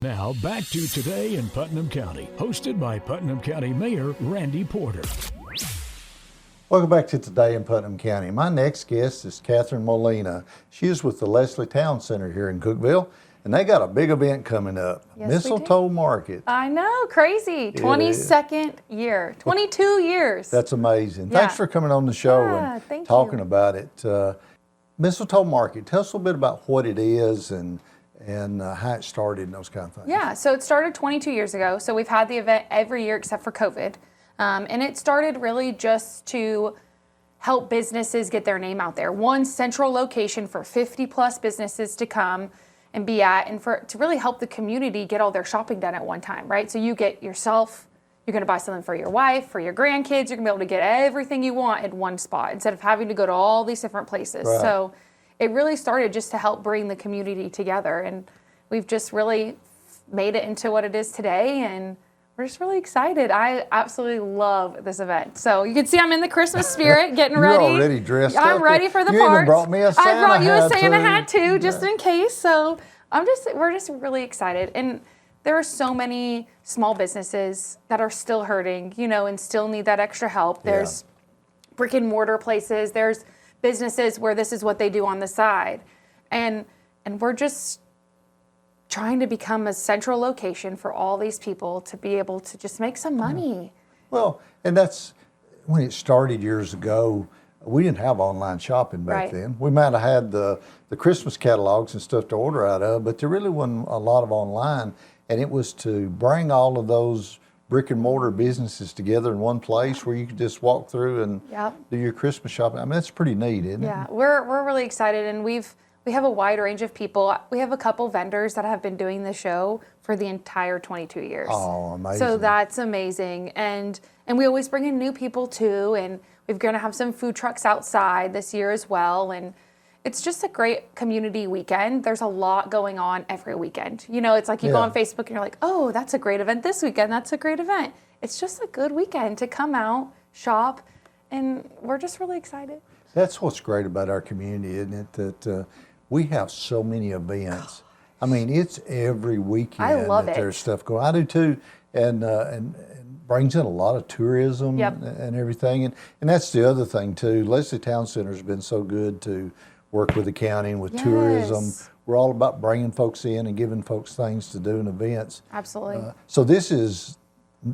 Now back to Today in Putnam County, hosted by Putnam County Mayor Randy Porter. Welcome back to Today in Putnam County. My next guest is Kathryn Molina. She is with the Leslie Towne Center here in Cookeville, and they got a big event coming up, Mistletoe Market. I know, crazy. 22nd year, 22 years. That's amazing. Yeah. Thanks for coming on the show and talking about it. Mistletoe Market, tell us a little bit about what it is and how it started and those kind of things. Yeah, so it started 22 years ago. So we've had the event every year except for COVID. And it started really just to help businesses get their name out there. One central location for 50 plus businesses to come and be at, and to really help the community get all their shopping done at one time, right? So you get yourself, you're gonna buy something for your wife, for your grandkids, you're gonna be able to get everything you want in one spot instead of having to go to all these different places. Right. So it really started just to help bring the community together, and we've just really made it into what it is today, and we're just really excited. I absolutely love this event. So you can see I'm in the Christmas spirit, getting ready. You're already dressed up. I'm ready for the you parts. You even brought me a Santa hat. I brought you a Santa too. hat too, just in case. So we're just really excited. And there are so many small businesses that are still hurting, and still need that extra help. There's brick and mortar places. There's businesses where this is what they do on the side. And we're just trying to become a central location for all these people to be able to just make some money. Well, and that's when it started years ago. We didn't have online shopping back then. We might have had the Christmas catalogs and stuff to order out of, but there really wasn't a lot of online. And it was to bring all of those brick and mortar businesses together in one place where you could just walk through and do your Christmas shopping. I mean, that's pretty neat, isn't it? Yeah, we're really excited, and we have a wide range of people. We have a couple vendors that have been doing the show for the entire 22 years. Oh, amazing. So that's amazing. And we always bring in new people too, and we're going to have some food trucks outside this year as well. And it's just a great community weekend. There's a lot going on every weekend. It's like you go on Facebook and you're like, oh, that's a great event this weekend. That's a great event. It's just a good weekend to come out, shop, and we're just really excited. That's what's great about our community, isn't it? That we have so many events. I mean, it's every weekend I love that it. There's stuff going on. I do too, and brings in a lot of tourism and everything. And that's the other thing too. Leslie Towne Center has been so good to work with the county and with tourism. We're all about bringing folks in and giving folks things to do and events. Absolutely. So this is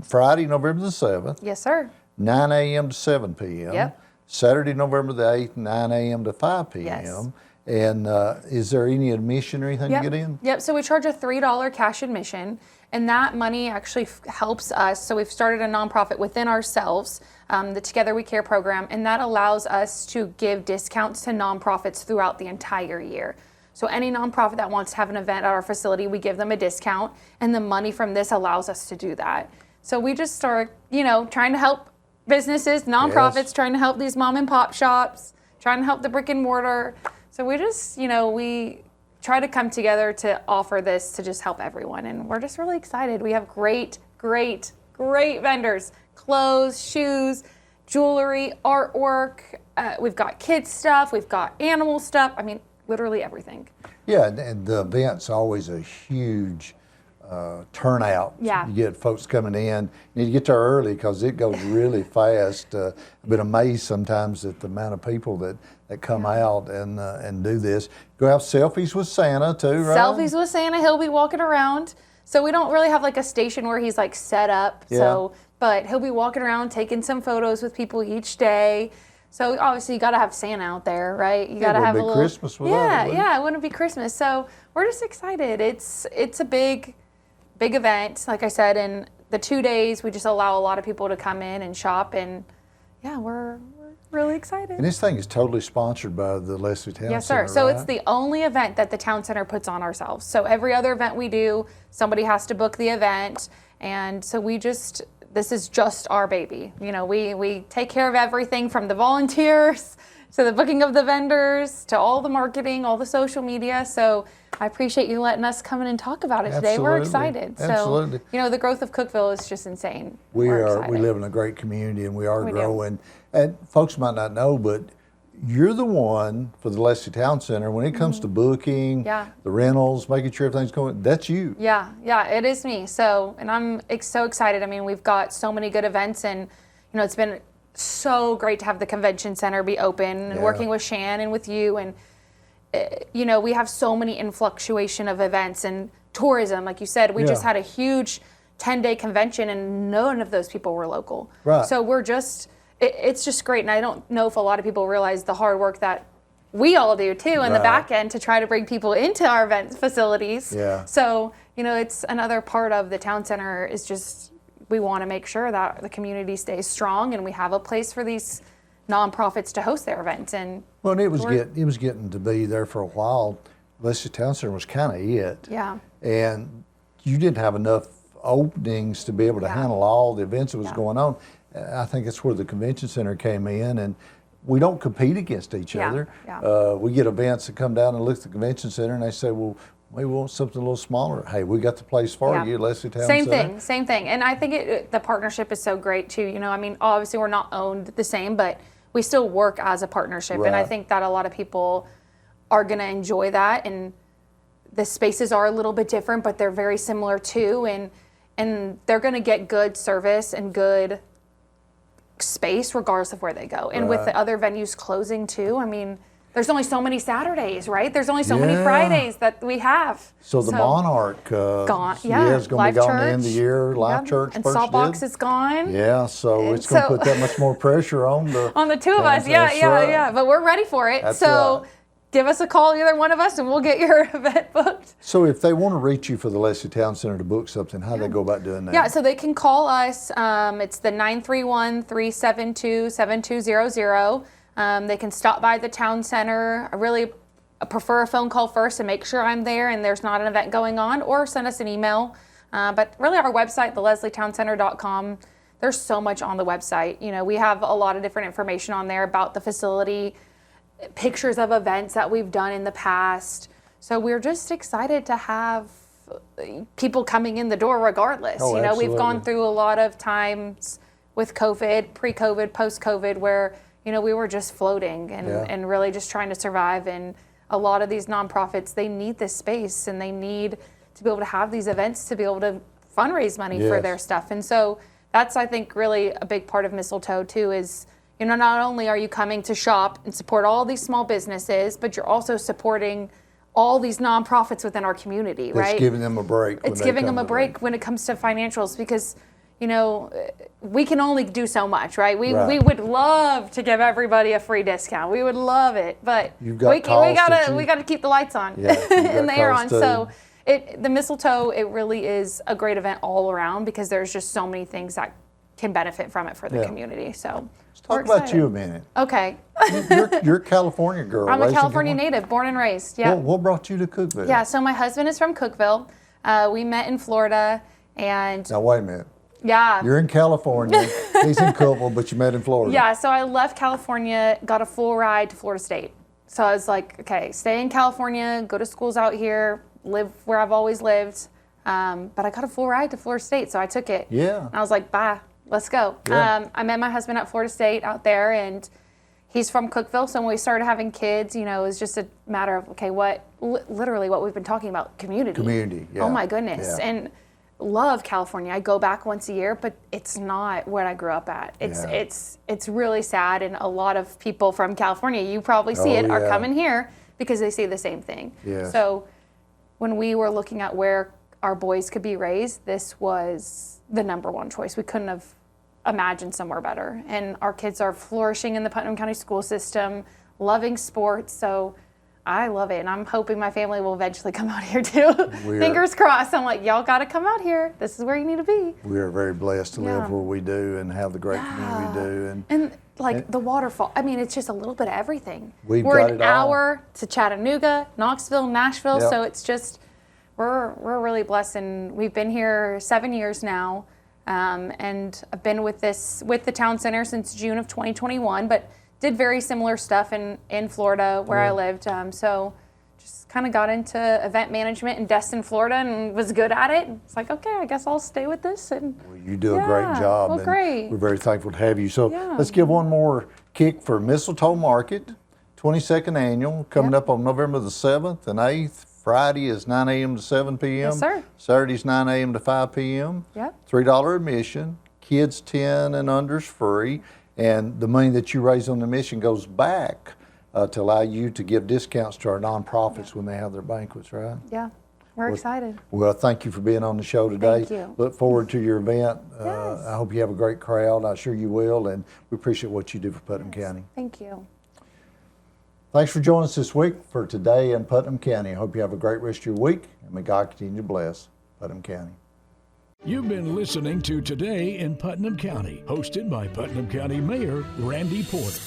Friday, November the 7th. Yes, sir. 9 a.m. to 7 p.m. Yep. Saturday, November the 8th, 9 a.m. to 5 p.m. Yes. And is there any admission or anything to get in? Yep, so we charge a $3 cash admission, and that money actually helps us. So we've started a nonprofit within ourselves, the Together We Care program, and that allows us to give discounts to nonprofits throughout the entire year. So any nonprofit that wants to have an event at our facility, we give them a discount, and the money from this allows us to do that. So we just start, trying to help businesses, nonprofits, trying to help these mom and pop shops, trying to help the brick and mortar. So we just, we try to come together to offer this to just help everyone. And we're just really excited. We have great, great, great vendors. Clothes, shoes, jewelry, artwork. We've got kids stuff. We've got animal stuff. I mean, literally everything. Yeah, and the event's always a huge turnout. Yeah. You get folks coming in. You need to get there early because it goes really fast. I've been amazed sometimes at the amount of people that come out and do this. Go have selfies with Santa too, right? Selfies with Santa. He'll be walking around. So we don't really have like a station where he's like set up. So, but he'll be walking around taking some photos with people each day. So obviously you got to have Santa out there, right? You got to have a little Christmas without it. Yeah, it wouldn't be Christmas. So we're just excited. It's a big event, like I said, and the 2 days we just allow a lot of people to come in and shop, and we're really excited. And this thing is totally sponsored by the Leslie Towne Center. Yes, sir. So it's the only event that the Town Center puts on ourselves. So every other event we do, somebody has to book the event, and so this is just our baby. We take care of everything from the volunteers to the booking of the vendors to all the marketing, all the social media. So I appreciate you letting us come in and talk about it today. We're excited. Absolutely. So, the growth of Cookeville is just insane. We live in a great community and we are growing. And folks might not know, but you're the one for the Leslie Towne Center when it comes to booking, the rentals, making sure everything's going. That's you. Yeah, it is me. So, and I'm so excited. I mean, we've got so many good events, and it's been so great to have the convention center be open and working with Shan and with you, and we have so many influctuation of events and tourism. Like you said, we just had a huge 10-day convention, and none of those people were local. Right. So it's just great, and I don't know if a lot of people realize the hard work that we all do too in the back end to try to bring people into our event facilities. Yeah. So, it's another part of the town center is just we want to make sure that the community stays strong and we have a place for these nonprofits to host their events. And it was getting to be there for a while. Leslie Towne Center was kind of it. Yeah. And you didn't have enough openings to be able to handle all the events that was going on. I think that's where the convention center came in, and we don't compete against each other. Yeah. We get events that come down and look at the convention center, and they say, well, we want something a little smaller. Hey, we got the place for you, Leslie Towne Center. Same thing. And I think the partnership is so great too. I mean, obviously we're not owned the same, but we still work as a partnership. Right. And I think that a lot of people are going to enjoy that. And the spaces are a little bit different, but they're very similar too. And they're going to get good service and good space regardless of where they go. And with the other venues closing too, I mean, there's only so many Saturdays, right? There's only so many Fridays that we have. So the Monarch gone. is going to be gone at the end of the year. Live Church and first Saltbox is gone. Yeah, so it's going to put that much more pressure on the two of us. Yeah. But we're ready for it. That's so right. Give us a call, either one of us, and we'll get your event booked. So if they want to reach you for the Leslie Towne Center to book something, how do they go about doing that? Yeah, so they can call us. It's the 931-372-7200. They can stop by the town center. I really prefer a phone call first to make sure I'm there and there's not an event going on, or send us an email. But really our website, theleslieTowneCenter.com, there's so much on the website. We have a lot of different information on there about the facility, pictures of events that we've done in the past. So we're just excited to have people coming in the door regardless. Absolutely. We've gone through a lot of times with COVID, pre-COVID, post-COVID, where, we were just floating and really just trying to survive. And a lot of these nonprofits, they need this space and they need to be able to have these events to be able to fundraise money for their stuff. And so that's, I think, really a big part of Mistletoe too is, not only are you coming to shop and support all these small businesses, but you're also supporting all these nonprofits within our community, right? It's giving them a break. It's giving them a break when it comes to financials because, we can only do so much, right? We would love to give everybody a free discount. We would love it, but we gotta keep the lights on and the air on. So the Mistletoe, it really is a great event all around because there's just so many things that can benefit from it for the community. So let's talk about you a minute. Okay. You're a California girl. I'm a California native, born and raised. Yeah. What brought you to Cookeville? Yeah. So my husband is from Cookeville. We met in Florida, and now wait a minute. Yeah. You're in California. He's in Cookeville, but you met in Florida. Yeah. So I left California, got a full ride to Florida State. So I was like, okay, stay in California, go to schools out here, live where I've always lived. But I got a full ride to Florida State, so I took it. Yeah. And I was like, bye. Let's go. Yeah. I met my husband at Florida State out there, and he's from Cookeville. So when we started having kids, it was just a matter of, okay, literally what we've been talking about, community. Community, yeah. Oh my goodness. Yeah. And love California. I go back once a year, but it's not what I grew up at. It's really sad. And a lot of people from California, you probably see it, are coming here because they see the same thing. Yes. So when we were looking at where our boys could be raised, this was the number one choice. We couldn't have imagined somewhere better. And our kids are flourishing in the Putnam County school system, loving sports. So I love it. And I'm hoping my family will eventually come out here too. Fingers crossed. I'm like, y'all got to come out here. This is where you need to be. We are very blessed to live where we do and have the great community we do. And the waterfall. I mean, it's just a little bit of everything. We're got an hour to Chattanooga, Knoxville, Nashville. Yep. So it's just, we're really blessed. And we've been here 7 years now. And I've been with the town center since June of 2021, but did very similar stuff in Florida where I lived. So just kind of got into event management in Destin, Florida, and was good at it. It's like, okay, I guess I'll stay with this. And you do a great job. Well, great. We're very thankful to have you. So let's give one more kick for Mistletoe Market. 22nd annual, coming up on November the 7th and 8th. Friday is 9 a.m. to 7 p.m. Yes, sir. Saturday's 9 a.m. to 5 p.m. Yep. $3 admission. Kids 10 and under's free. And the money that you raise on the admission goes back to allow you to give discounts to our nonprofits when they have their banquets, right? Yeah. We're excited. Well, thank you for being on the show today. Thank you. Look forward to your event. Yes. I hope you have a great crowd. I'm sure you will. And we appreciate what you do for Putnam County. Thank you. Thanks for joining us this week for Today in Putnam County. I hope you have a great rest of your week, and may God continue to bless Putnam County. You've been listening to Today in Putnam County, hosted by Putnam County Mayor Randy Porter.